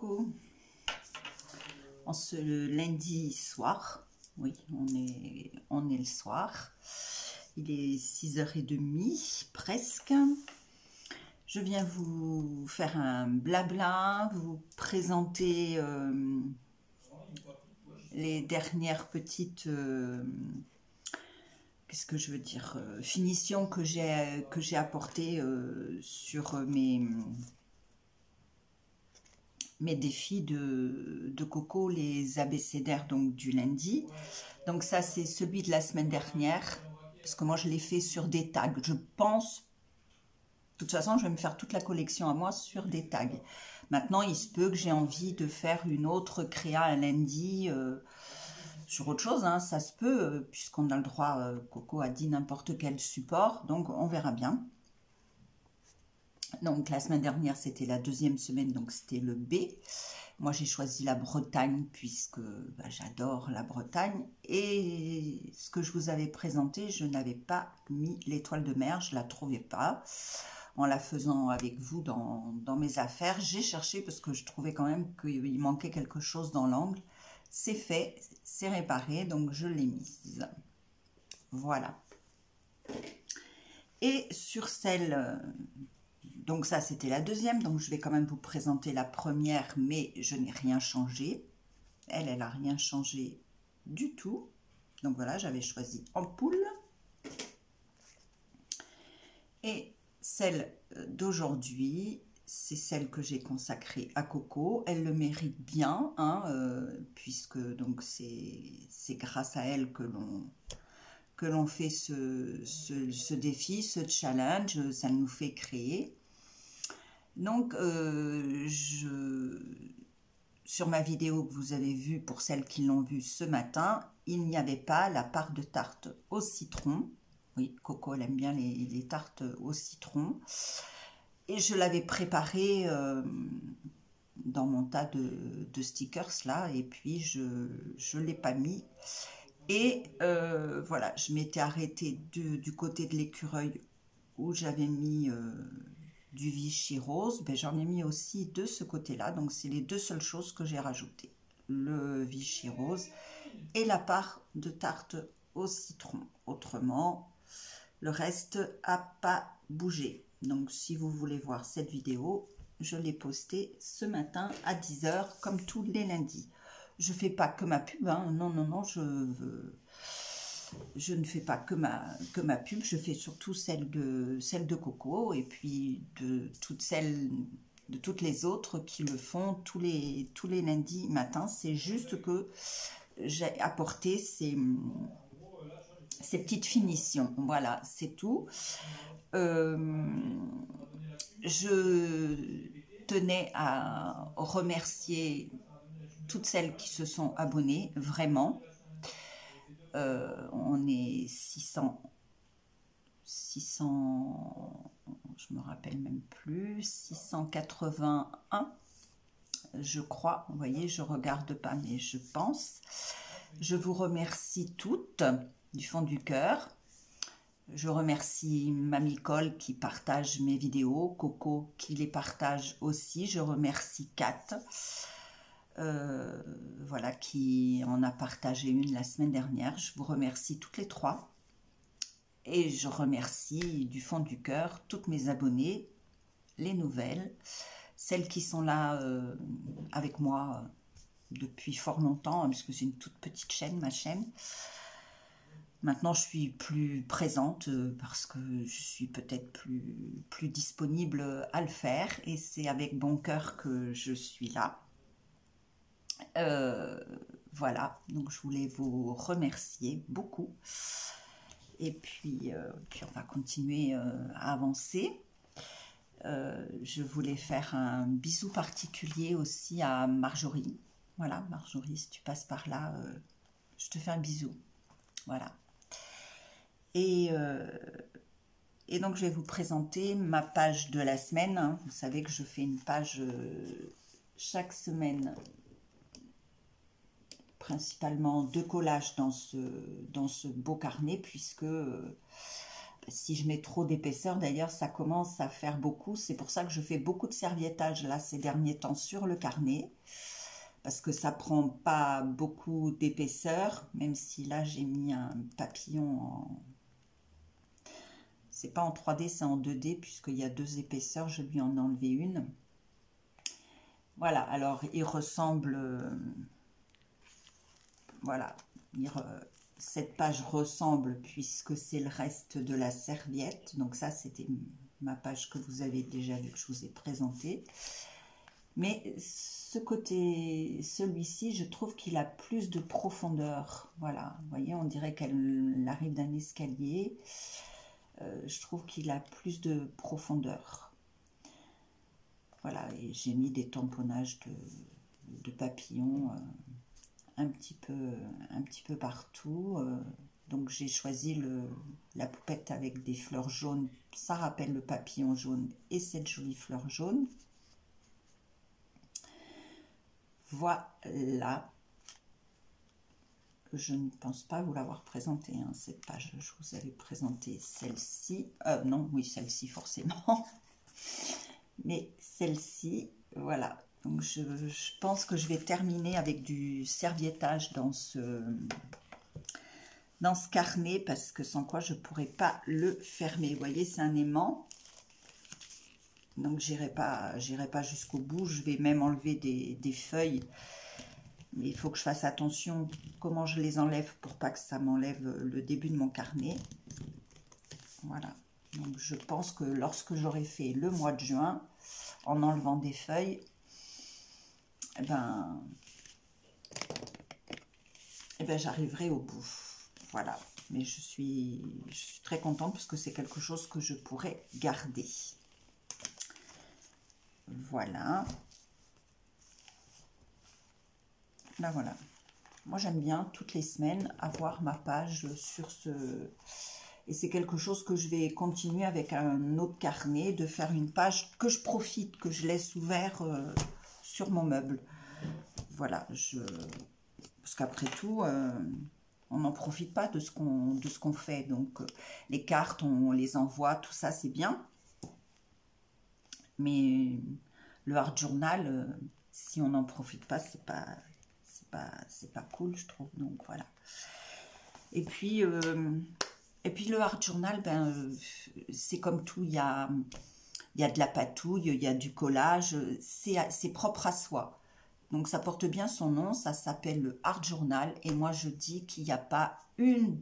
Coucou. En ce lundi soir, oui, on est le soir. Il est 6h30 presque. Je viens vous faire un blabla, vous présenter les dernières petites qu'est-ce que je veux dire, finitions que j'ai apportées sur mes défis de Coco, les abécédaires donc du lundi. Donc ça c'est celui de la semaine dernière, parce que moi je l'ai fait sur des tags. Je pense, de toute façon je vais me faire toute la collection à moi sur des tags. Maintenant il se peut que j'ai envie de faire une autre créa un lundi sur autre chose, hein, ça se peut, puisqu'on a le droit, Coco a dit n'importe quel support, donc on verra bien. Donc la semaine dernière c'était la deuxième semaine, donc c'était le B. Moi j'ai choisi la Bretagne puisque j'adore la Bretagne. Et ce que je vous avais présenté, je n'avais pas mis l'étoile de mer, je ne la trouvais pas. En la faisant avec vous dans mes affaires, j'ai cherché parce que je trouvais quand même qu'il manquait quelque chose dans l'angle. C'est fait, c'est réparé, donc je l'ai mise. Voilà. Et sur celle... donc ça, c'était la deuxième, donc je vais quand même vous présenter la première, mais je n'ai rien changé. Elle n'a rien changé du tout. Donc voilà, j'avais choisi ampoule. Et celle d'aujourd'hui, c'est celle que j'ai consacrée à Coco. Elle le mérite bien, hein, puisque donc c'est grâce à elle que l'on fait ce défi, ce challenge, ça nous fait créer. Donc, sur ma vidéo que vous avez vue, pour celles qui l'ont vue ce matin, il n'y avait pas la part de tarte au citron. Oui, Coco, elle aime bien les tartes au citron. Et je l'avais préparée dans mon tas de stickers là, et puis je ne l'ai pas mis. Et voilà, je m'étais arrêtée du côté de l'écureuil où j'avais mis du Vichy rose. Ben, j'en ai mis aussi de ce côté-là, donc c'est les deux seules choses que j'ai rajoutées. Le Vichy rose et la part de tarte au citron. Autrement, le reste n'a pas bougé. Donc si vous voulez voir cette vidéo, je l'ai postée ce matin à 10 h comme tous les lundis. Je ne fais pas que ma pub, hein. Non, non, non, je ne fais pas que ma pub, je fais surtout celle de Coco et puis de toutes les autres qui le font tous les lundis matin. C'est juste que j'ai apporté ces petites finitions. Voilà, c'est tout. Je tenais à remercier toutes celles qui se sont abonnées, vraiment. On est 600, je me rappelle même plus, 681, je crois. Vous voyez, je regarde pas, mais je pense. Je vous remercie toutes du fond du cœur. Je remercie Mamie Cole qui partage mes vidéos, Coco qui les partage aussi. Je remercie Kat, voilà, qui en a partagé une la semaine dernière. Je vous remercie toutes les trois. Et je remercie du fond du cœur toutes mes abonnées, les nouvelles, celles qui sont là avec moi depuis fort longtemps, puisque c'est une toute petite chaîne, ma chaîne. Maintenant, je suis plus présente parce que je suis peut-être plus disponible à le faire. Et c'est avec bon cœur que je suis là. Voilà, donc je voulais vous remercier beaucoup. Et puis on va continuer à avancer. Je voulais faire un bisou particulier aussi à Marjorie. Voilà, Marjorie, si tu passes par là, je te fais un bisou. Voilà. Et donc, je vais vous présenter ma page de la semaine. Hein. Vous savez que je fais une page chaque semaine, principalement de collage dans ce beau carnet, puisque si je mets trop d'épaisseur, d'ailleurs, ça commence à faire beaucoup. C'est pour ça que je fais beaucoup de serviettage, là, ces derniers temps, sur le carnet. Parce que ça prend pas beaucoup d'épaisseur, même si là, j'ai mis un papillon en... C'est pas en 3D, c'est en 2D, puisqu'il y a 2 épaisseurs, je lui en ai enlevé une. Voilà, alors il ressemble... voilà, cette page ressemble puisque c'est le reste de la serviette. Donc ça, c'était ma page que vous avez déjà vue, que je vous ai présentée. Mais ce côté, celui-ci, je trouve qu'il a plus de profondeur. Voilà, vous voyez, on dirait qu'elle arrive d'un escalier. Je trouve qu'il a plus de profondeur. Voilà, et j'ai mis des tamponnages de papillons un petit peu partout. Donc j'ai choisi la poupette avec des fleurs jaunes. Ça rappelle le papillon jaune et cette jolie fleur jaune. Voilà. Je ne pense pas vous l'avoir présentée, hein, cette page. Je vous avais présenté celle-ci. Non, oui, celle-ci forcément. Mais celle-ci, voilà. Donc je pense que je vais terminer avec du serviettage dans ce carnet, parce que sans quoi je ne pourrais pas le fermer. Vous voyez, c'est un aimant. Donc j'irai pas jusqu'au bout. Je vais même enlever des feuilles. Mais il faut que je fasse attention comment je les enlève pour pas que ça m'enlève le début de mon carnet. Voilà. Donc je pense que lorsque j'aurai fait le mois de juin, en enlevant des feuilles, eh ben j'arriverai au bout. Voilà. Mais je suis très contente parce que c'est quelque chose que je pourrais garder. Voilà. Ben voilà. Moi, j'aime bien toutes les semaines avoir ma page sur ce... Et c'est quelque chose que je vais continuer avec un autre carnet, de faire une page que je profite, que je laisse ouvert sur mon meuble. Voilà. Parce qu'après tout, on n'en profite pas de ce qu'on fait. Donc, les cartes, on les envoie, tout ça, c'est bien. Mais le hard journal, si on n'en profite pas, c'est pas cool, je trouve. Donc voilà. Et puis le hard journal, c'est comme tout, il y a de la patouille, il y a du collage, c'est propre à soi. Donc ça porte bien son nom, ça s'appelle le hard journal. Et moi je dis qu'il n'y a pas une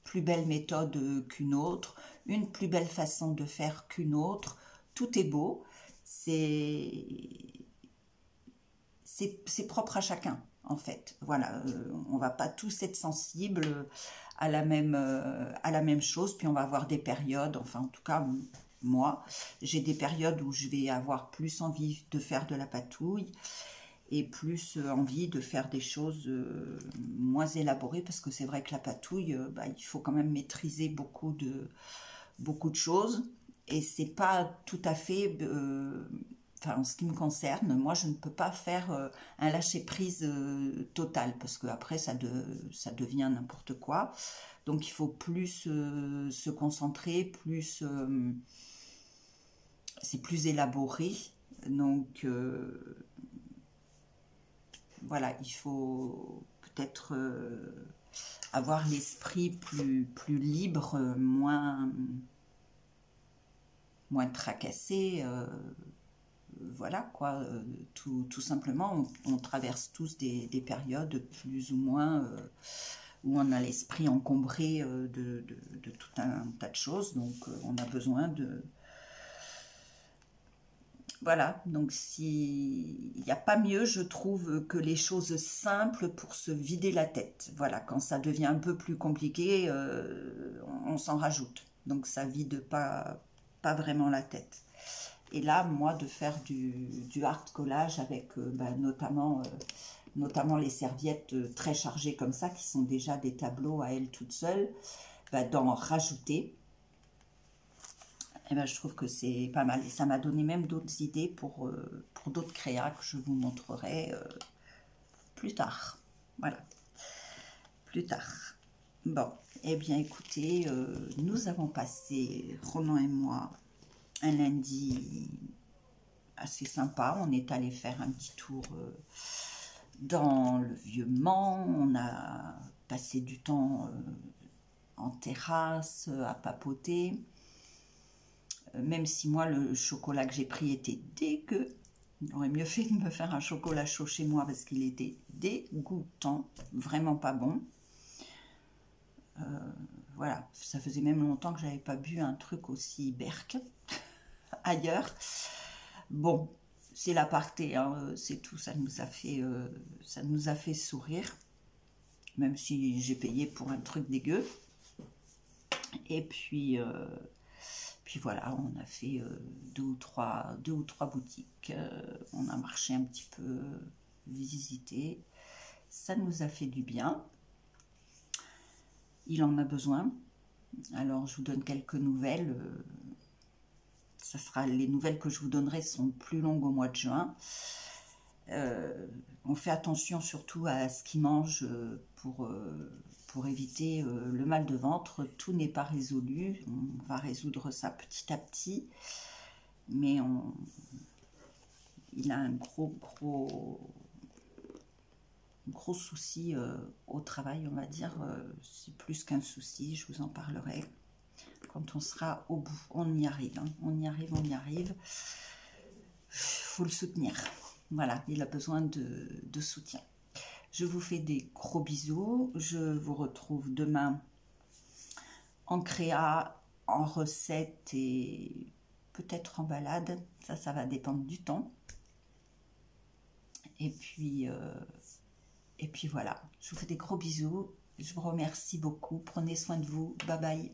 plus belle méthode qu'une autre, une plus belle façon de faire qu'une autre. Tout est beau, c'est propre à chacun. En fait, voilà, on va pas tous être sensibles à la même chose, puis on va avoir des périodes, enfin en tout cas moi, j'ai des périodes où je vais avoir plus envie de faire de la patouille et plus envie de faire des choses moins élaborées, parce que c'est vrai que la patouille, il faut quand même maîtriser beaucoup de choses, et c'est pas tout à fait... Enfin, en ce qui me concerne, moi, je ne peux pas faire un lâcher-prise total, parce qu'après, ça devient n'importe quoi. Donc, il faut plus se concentrer, c'est plus élaboré. Donc, voilà, il faut peut-être avoir l'esprit plus libre, moins tracassé, voilà quoi, tout simplement, on traverse tous des périodes plus ou moins où on a l'esprit encombré de tout un tas de choses, donc on a besoin de... Voilà, donc il n'y a pas mieux, je trouve, que les choses simples pour se vider la tête. Voilà, quand ça devient un peu plus compliqué, on s'en rajoute, donc ça vide pas vraiment la tête. Et là, moi, de faire du hard collage avec notamment les serviettes très chargées comme ça, qui sont déjà des tableaux à elles toutes seules, d'en rajouter, je trouve que c'est pas mal. Et ça m'a donné même d'autres idées pour d'autres créas que je vous montrerai plus tard. Voilà, plus tard. Bon, eh bien écoutez, nous avons passé, Ronan et moi, un lundi assez sympa. On est allé faire un petit tour dans le Vieux-Mans. On a passé du temps en terrasse, à papoter. Même si moi, le chocolat que j'ai pris était dégueu. J'aurais mieux fait de me faire un chocolat chaud chez moi parce qu'il était dégoûtant, vraiment pas bon. Voilà, ça faisait même longtemps que j'avais pas bu un truc aussi berk ailleurs. Bon, c'est l'aparté, hein, c'est tout, ça nous a fait sourire, même si j'ai payé pour un truc dégueu. Et puis voilà, on a fait deux ou trois boutiques, on a marché un petit peu, visité, ça nous a fait du bien. Il en a besoin. Alors, je vous donne quelques nouvelles. Ça sera, les nouvelles que je vous donnerai sont plus longues au mois de juin. On fait attention surtout à ce qu'il mange pour éviter le mal de ventre. Tout n'est pas résolu. On va résoudre ça petit à petit. Mais il a un gros souci au travail, on va dire. C'est plus qu'un souci, je vous en parlerai quand on sera au bout. On y arrive, hein. On y arrive. Faut le soutenir. Voilà, il a besoin de soutien. Je vous fais des gros bisous. Je vous retrouve demain en créa, en recette et peut-être en balade. Ça va dépendre du temps. Et puis voilà, je vous fais des gros bisous. Je vous remercie beaucoup. Prenez soin de vous. Bye bye.